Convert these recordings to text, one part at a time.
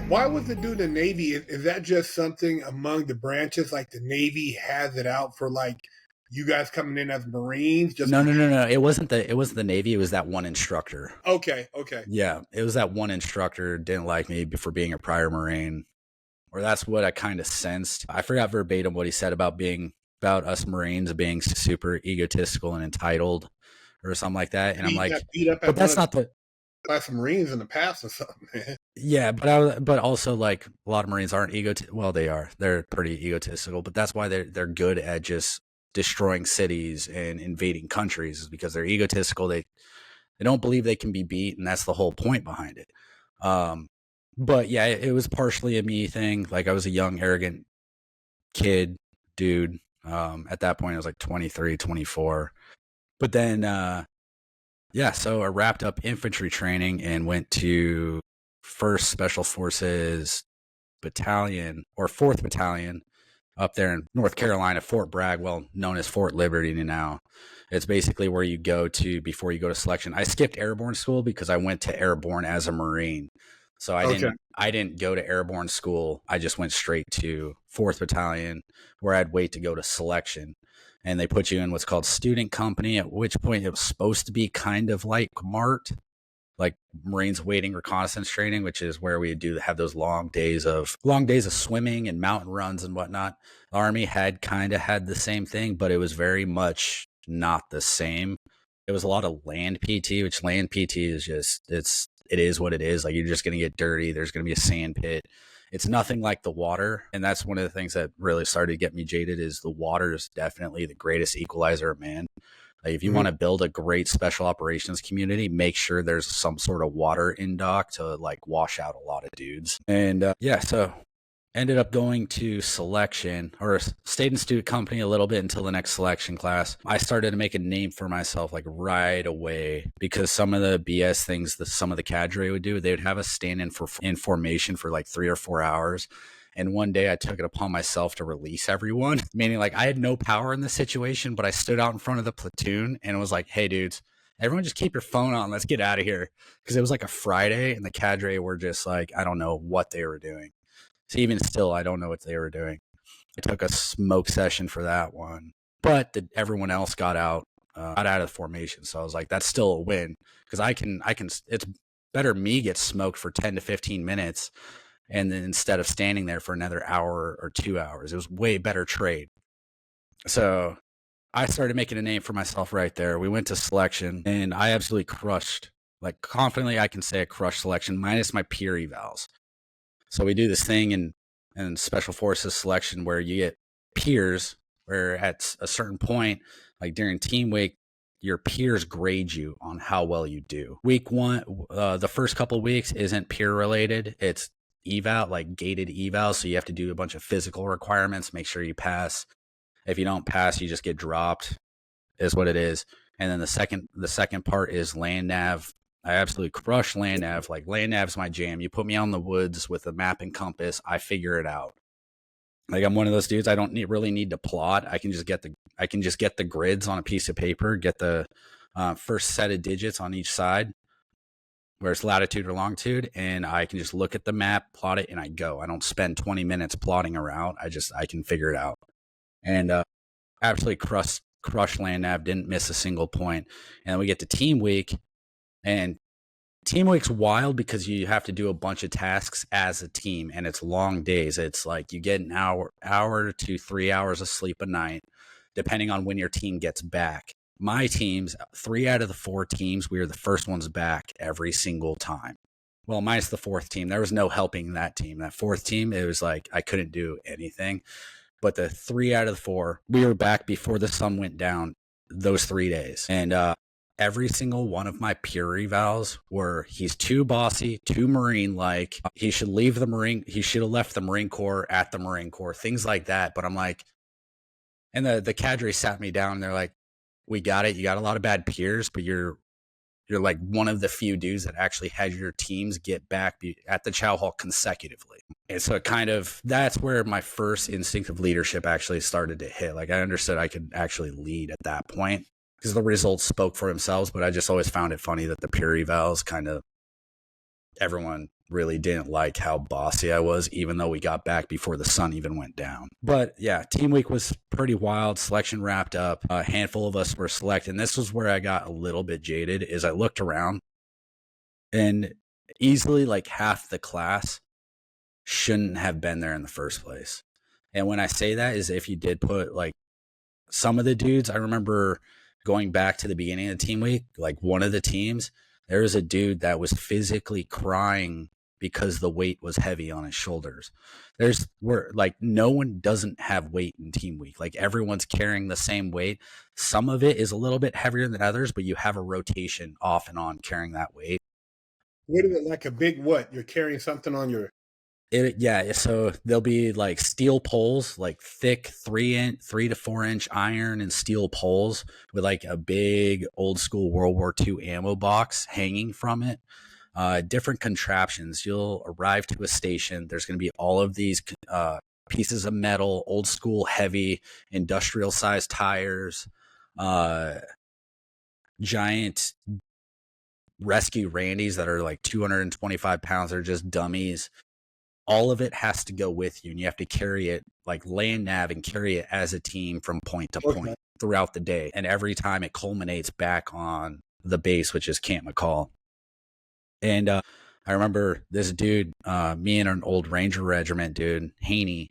Why was it do the Navy? Is that just something among the branches? Like the Navy has it out for like you guys coming in as Marines? Just No. It wasn't the Navy. It was that one instructor. okay. Yeah, it was that one instructor didn't like me for being a prior Marine, or that's what I kind of sensed. I forgot verbatim what he said about us Marines being super egotistical and entitled, or something like that. And I'm He like, got beat up but at one that's of the not the class of Marines in the past or something, man. yeah. But also like a lot of Marines aren't well, they are. They're pretty egotistical, but that's why they're good at just destroying cities and invading countries, is because they're egotistical. They don't believe they can be beat, and that's the whole point behind it. Um, but yeah, it was partially a me thing. Like I was a young, arrogant kid, dude. At that point, I was like 23, 24. But then, yeah, so I wrapped up infantry training and went to 1st Special Forces Battalion, or 4th Battalion, up there in North Carolina, Fort Bragg, well known as Fort Liberty now. It's basically where you go to before you go to selection. I skipped airborne school because I went to airborne as a Marine. So Okay. I didn't go to airborne school. I just went straight to 4th Battalion, where I'd wait to go to selection. And they put you in what's called student company, at which point it was supposed to be kind of like MART, like Marines waiting reconnaissance training, which is where we do have those long days of swimming and mountain runs and whatnot. The Army had kind of had the same thing, but it was very much not the same. It was a lot of land PT, which land PT is just, it is what it is. Like, you're just going to get dirty. There's going to be a sand pit. It's nothing like the water. And that's one of the things that really started to get me jaded, is the water is definitely the greatest equalizer of man. Like, if you want to build a great special operations community, make sure there's some sort of water in dock to like wash out a lot of dudes. And yeah, so ended up going to selection, or stayed in student company a little bit until the next selection class. I started to make a name for myself like right away, because some of the BS things that some of the cadre would do, they would have us stand in formation for like 3 or 4 hours. And one day I took it upon myself to release everyone, meaning like I had no power in the situation, but I stood out in front of the platoon and was like, hey, dudes, everyone just keep your phone on. Let's get out of here. Because it was like a Friday and the cadre were just like, I don't know what they were doing. So even still, I don't know what they were doing. I took a smoke session for that one, but everyone else got out of the formation. So I was like, that's still a win, because it's better me get smoked for 10 to 15 minutes. And then instead of standing there for another hour or 2 hours, it was way better trade. So I started making a name for myself right there. We went to selection and I absolutely crushed, like confidently I can say I crushed selection minus my peer evals. So we do this thing in Special Forces selection where you get peers, where at a certain point, like during team week, your peers grade you on how well you do. Week one, the first couple of weeks isn't peer related. It's eval, like gated eval. So you have to do a bunch of physical requirements, make sure you pass. If you don't pass, you just get dropped, is what it is. And then the second part is land nav. I absolutely crush land nav. Like, land nav's my jam. You put me out in the woods with a map and compass, I figure it out. Like, I'm one of those dudes. I don't really need to plot. I can just get the grids on a piece of paper, get the first set of digits on each side, where it's latitude or longitude, and I can just look at the map, plot it, and I go. I don't spend 20 minutes plotting a route. I can figure it out. And absolutely crush land nav, didn't miss a single point. And then we get to team week, and team week's wild because you have to do a bunch of tasks as a team, and it's long days. It's like you get an hour to 3 hours of sleep a night, depending on when your team gets back. My teams, 3 out of the 4 teams, we were the first ones back every single time. Well, minus the 4th team. There was no helping that team. That 4th team, it was like I couldn't do anything. But the 3 out of the 4, we were back before the sun went down those 3 days. And every single one of my peer evals were, he's too bossy, too Marine-like. He should leave the Marine. He should have left the Marine Corps at the Marine Corps, things like that. But I'm like, and the cadre sat me down and they're like, we got it. You got a lot of bad peers, but you're like one of the few dudes that actually had your teams get back at the Chow Hall consecutively. And so that's where my first instinct of leadership actually started to hit. Like, I understood I could actually lead at that point because the results spoke for themselves, but I just always found it funny that the peer evals everyone really didn't like how bossy I was, even though we got back before the sun even went down. But yeah, team week was pretty wild. Selection wrapped up. A handful of us were selected. And this was where I got a little bit jaded, is I looked around and easily like half the class shouldn't have been there in the first place. And when I say that is if you did put like some of the dudes, I remember going back to the beginning of the team week, like one of the teams, there was a dude that was physically crying because the weight was heavy on his shoulders. We're like, no one doesn't have weight in team week. Like everyone's carrying the same weight. Some of it is a little bit heavier than others, but you have a rotation off and on carrying that weight. What is it, like a big what? You're carrying something on your... Yeah, so there'll be like steel poles, like thick 3 to 4 inch iron and steel poles with like a big old school World War II ammo box hanging from it. Different contraptions. You'll arrive to a station. There's going to be all of these pieces of metal, old school, heavy, industrial sized tires, giant rescue Randys that are like 225 pounds. They're just dummies. All of it has to go with you, and you have to carry it, like land nav and carry it as a team from point to point throughout the day. And every time it culminates back on the base, which is Camp McCall. And I remember this dude, me and an old Ranger regiment dude, Haney,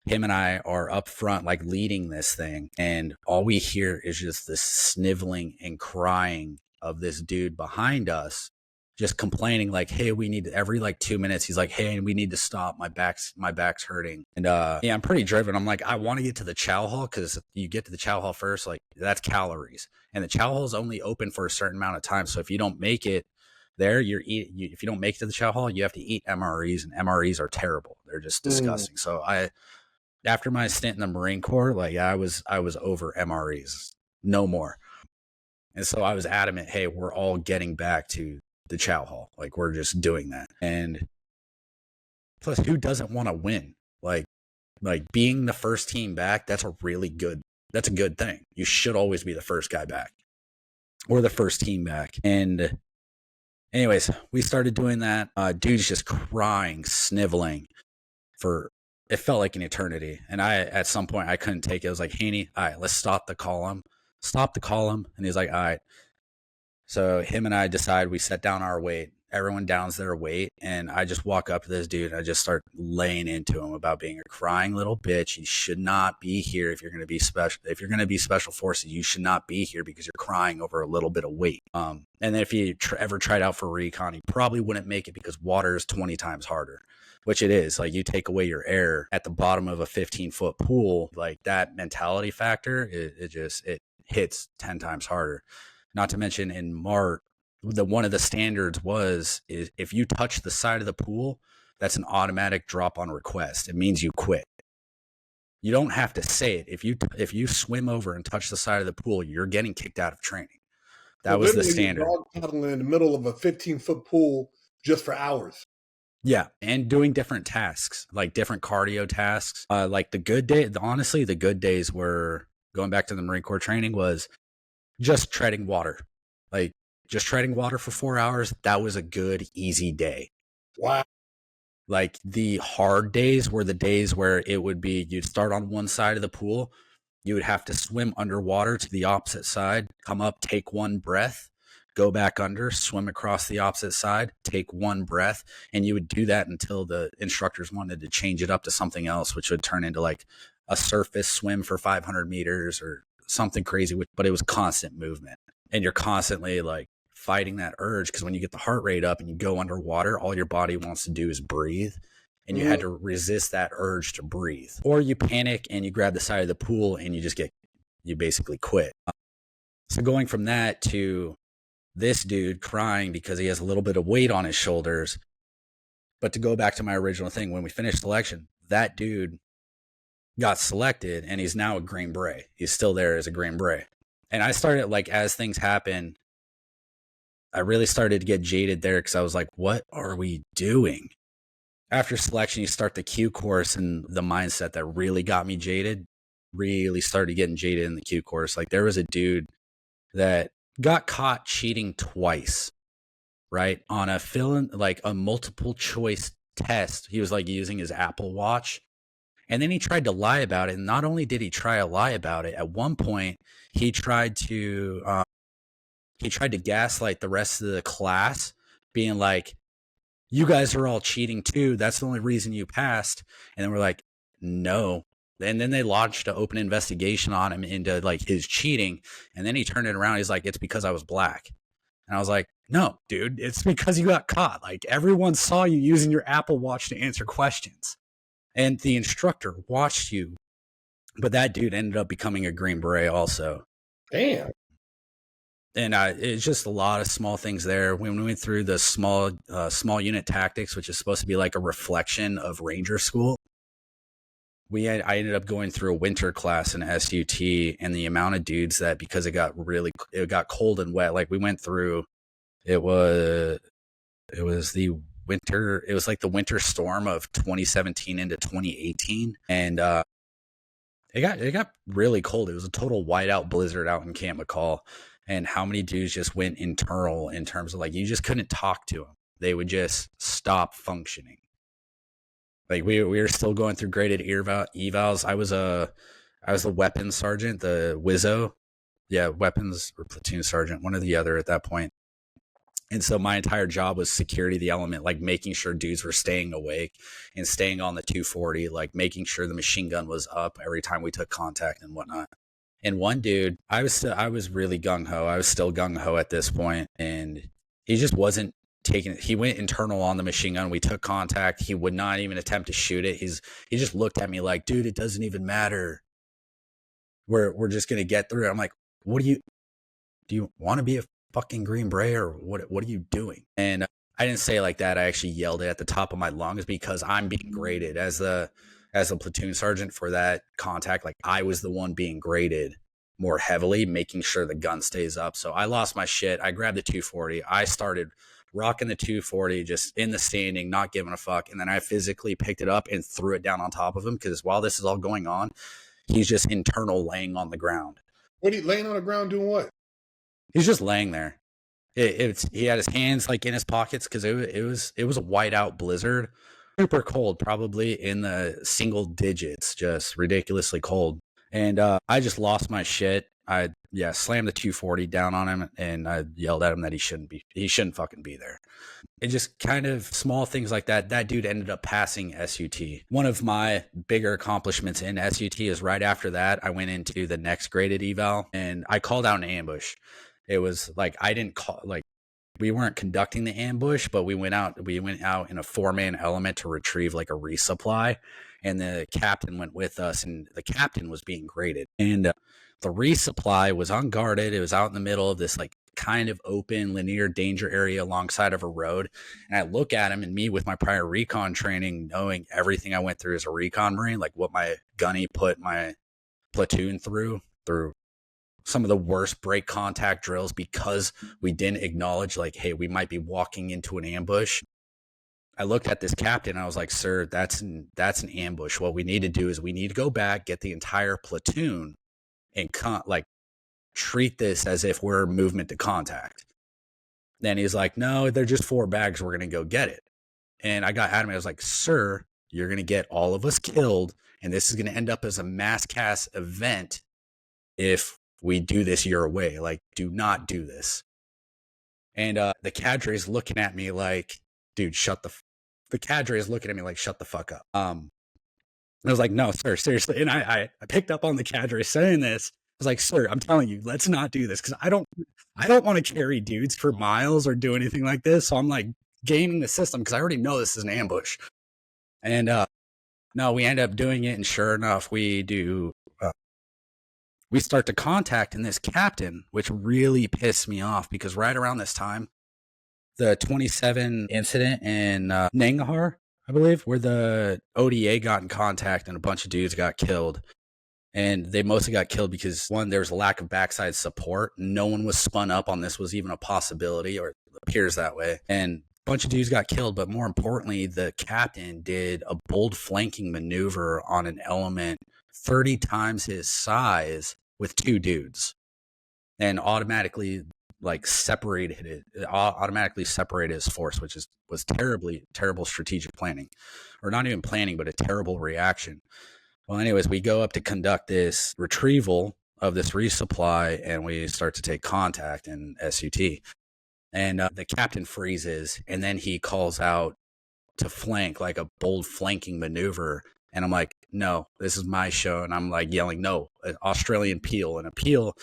him and I are up front, like leading this thing. And all we hear is just this sniveling and crying of this dude behind us, just complaining like, hey, we need every like 2 minutes. He's like, hey, we need to stop. My back's hurting. And yeah, I'm pretty driven. I'm like, I want to get to the chow hall because you get to the chow hall first, like that's calories. And the chow hall is only open for a certain amount of time. So if you don't make it there, if you don't make it to the chow hall, you have to eat MREs, and MREs are terrible. They're just disgusting. So after my stint in the Marine Corps, like I was over MREs, no more. And so I was adamant, hey, we're all getting back to the chow hall. Like we're just doing that. And plus, who doesn't want to win? Like being the first team back, that's a good thing. You should always be the first guy back or the first team back. And anyways, we started doing that. Dude's just crying, sniveling for, it felt like an eternity. And at some point I couldn't take it. I was like, Haney, all right, let's stop the column. And he's like, all right. So him and I decide, we set down our weight. Everyone downs their weight. And I just walk up to this dude and I just start laying into him about being a crying little bitch. He should not be here if you're going to be special. If you're going to be special forces, you should not be here because you're crying over a little bit of weight. And then if you ever tried out for recon, you probably wouldn't make it because water is 20 times harder, which it is. Like you take away your air at the bottom of a 15-foot pool, like that mentality factor, it hits 10 times harder. Not to mention in Mart, one of the standards is if you touch the side of the pool, that's an automatic drop on request. It means you quit. You don't have to say it. If you swim over and touch the side of the pool, you're getting kicked out of training. That was the standard. Dog paddling in the middle of a 15-foot pool just for hours. Yeah, and doing different tasks, like different cardio tasks. Like the good days were, going back to the Marine Corps training, was just treading water. Like just treading water for 4 hours. That was a good, easy day. Wow. Like the hard days were the days where it would be, you'd start on one side of the pool. You would have to swim underwater to the opposite side, come up, take one breath, go back under, swim across the opposite side, take one breath. And you would do that until the instructors wanted to change it up to something else, which would turn into like a surface swim for 500 meters or something crazy, but it was constant movement. And you're constantly like fighting that urge, because when you get the heart rate up and you go underwater, all your body wants to do is breathe. And you had to resist that urge to breathe. Or you panic and you grab the side of the pool and you basically quit. So going from that to this dude crying because he has a little bit of weight on his shoulders. But to go back to my original thing, when we finished selection, that dude got selected and he's now a Green Beret. He's still there as a Green Beret. And I started, like, as things happen, I really started to get jaded there because I was like, what are we doing? After selection, you start the Q course, and the mindset that really got me jaded, really started getting jaded in the Q course. Like there was a dude that got caught cheating twice right? On a like a multiple choice test. He was like using his Apple Watch. And then he tried to lie about it. And not only did he try to lie about it, at one point he tried to gaslight the rest of the class, being like, "You guys are all cheating too. That's the only reason you passed." And then we're like, "No." And then they launched an open investigation on him into like his cheating. And then he turned it around. He's like, "It's because I was black." And I was like, "No, dude, it's because you got caught. Like everyone saw you using your Apple Watch to answer questions. And the instructor watched you." But that dude ended up becoming a Green Beret also. Damn. And it's just a lot of small things there. When we went through the small unit tactics, which is supposed to be like a reflection of Ranger School, I ended up going through a winter class in SUT, and the amount of dudes that, because it got cold and wet, like we went through, it was like the winter storm of 2017 into 2018, and it got really cold. It was a total whiteout blizzard out in Camp McCall, and how many dudes just went internal in terms of like you just couldn't talk to them. They would just stop functioning. Like we were still going through graded evals. I was the weapons sergeant, the Wizzo. Yeah, weapons or platoon sergeant, one or the other at that point. And so my entire job was security the element, like making sure dudes were staying awake and staying on the 240, like making sure the machine gun was up every time we took contact and whatnot. And one dude, I was really gung-ho. I was still gung-ho at this point, and he just wasn't taking it. He went internal on the machine gun. We took contact. He would not even attempt to shoot it. He just looked at me like, "Dude, it doesn't even matter. We're just going to get through it." I'm like, "Do you want to be a fucking Green Beret, or what are you doing?" And I didn't say it like that. I actually yelled it at the top of my lungs because I'm being graded as a platoon sergeant for that contact. Like I was the one being graded more heavily, making sure the gun stays up. So I lost my shit. I grabbed the 240. I started rocking the 240 just in the standing, not giving a fuck. And then I physically picked it up and threw it down on top of him, because while this is all going on, he's just internal laying on the ground. What are you laying on the ground doing? What? He's just laying there. He had his hands like in his pockets, because it was a whiteout blizzard, super cold, probably in the single digits, just ridiculously cold. And I just lost my shit. I slammed the 240 down on him, and I yelled at him that he shouldn't fucking be there. It just kind of small things like that. That dude ended up passing SUT. One of my bigger accomplishments in SUT is right after that, I went into the next graded eval, and I called out an ambush. It was like, I didn't call, like, we weren't conducting the ambush, but we went out in a 4-man element to retrieve like a resupply, and the captain went with us, and the captain was being graded, and the resupply was unguarded. It was out in the middle of this like kind of open linear danger area alongside of a road. And I look at him, and me with my prior recon training, knowing everything I went through as a recon Marine, like what my gunny put my platoon through some of the worst break contact drills, because we didn't acknowledge like, hey, we might be walking into an ambush. I looked at this captain, and I was like, "Sir, that's an ambush. What we need to do is we need to go back, get the entire platoon, and treat this as if we're movement to contact." Then he's like, "No, they're just 4 bags. We're going to go get it." And I got adamant. I was like, "Sir, you're going to get all of us killed, and this is going to end up as a mass cast event if we do this your way. Like, do not do this." And the cadre is looking at me like, "Dude, the cadre is looking at me like, shut the fuck up." I was like, "No, sir, seriously." And I picked up on the cadre saying this. I was like, "Sir, I'm telling you, let's not do this, because I don't want to carry dudes for miles or do anything like this." So I'm like gaming the system, because I already know this is an ambush. And no, we end up doing it, and sure enough, we do. We start to contact, and this captain, which really pissed me off, because right around this time, the 27 incident in Nangarhar, I believe, where the ODA got in contact and a bunch of dudes got killed. And they mostly got killed because, one, there was a lack of backside support. No one was spun up on this was even a possibility, or it appears that way. And a bunch of dudes got killed, but more importantly, the captain did a bold flanking maneuver on an element 30 times his size with 2 dudes. And automatically like separated it automatically separated his force, which was terrible strategic planning, or not even planning, but a terrible reaction. Well, anyways, we go up to conduct this retrieval of this resupply, and we start to take contact in SUT. And the captain freezes, and then he calls out to flank, like a bold flanking maneuver. And I'm like, no, this is my show. And I'm like yelling, no, an Australian peel. And a peel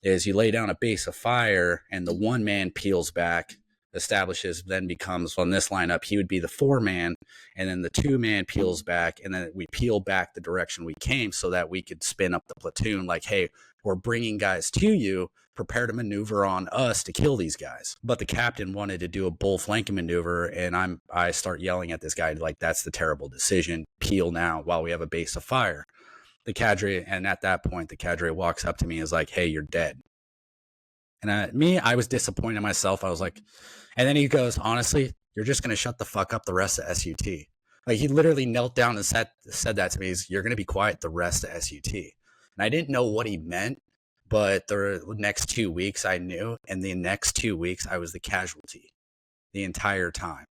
is you lay down a base of fire, and the one man peels back, establishes, then becomes, on this lineup, he would be the 4-man, and then the 2-man peels back, and then we peel back the direction we came so that we could spin up the platoon like, hey, we're bringing guys to you, prepare to maneuver on us to kill these guys. But the captain wanted to do a bull flanking maneuver, and I start yelling at this guy like, that's the terrible decision, peel now while we have a base of fire. The cadre, and at that point, the cadre walks up to me and is like, hey, you're dead. And I was disappointed in myself. I was like, and then he goes, honestly, you're just going to shut the fuck up the rest of SUT. Like, he literally knelt down and said that to me. You're going to be quiet the rest of SUT. And I didn't know what he meant, but the next 2 weeks I knew. And the next 2 weeks, I was the casualty the entire time.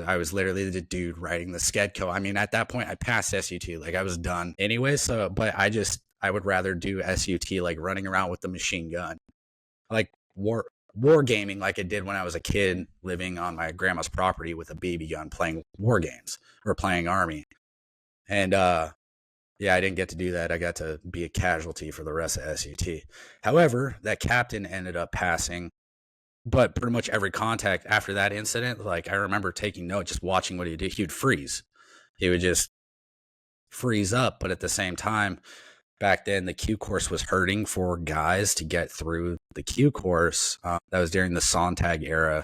I was literally the dude writing the Skedco. I mean, at that point, I passed SUT. Like, I was done anyway. So, but I would rather do SUT, like running around with the machine gun, like war gaming, like I did when I was a kid living on my grandma's property with a BB gun, playing war games or playing Army. And yeah, I didn't get to do that. I got to be a casualty for the rest of SUT. However, that captain ended up passing. But pretty much every contact after that incident, like, I remember taking note, just watching what he did. He would freeze. He would just freeze up. But at the same time, back then, the Q course was hurting for guys to get through the Q course. That was during the Sontag era.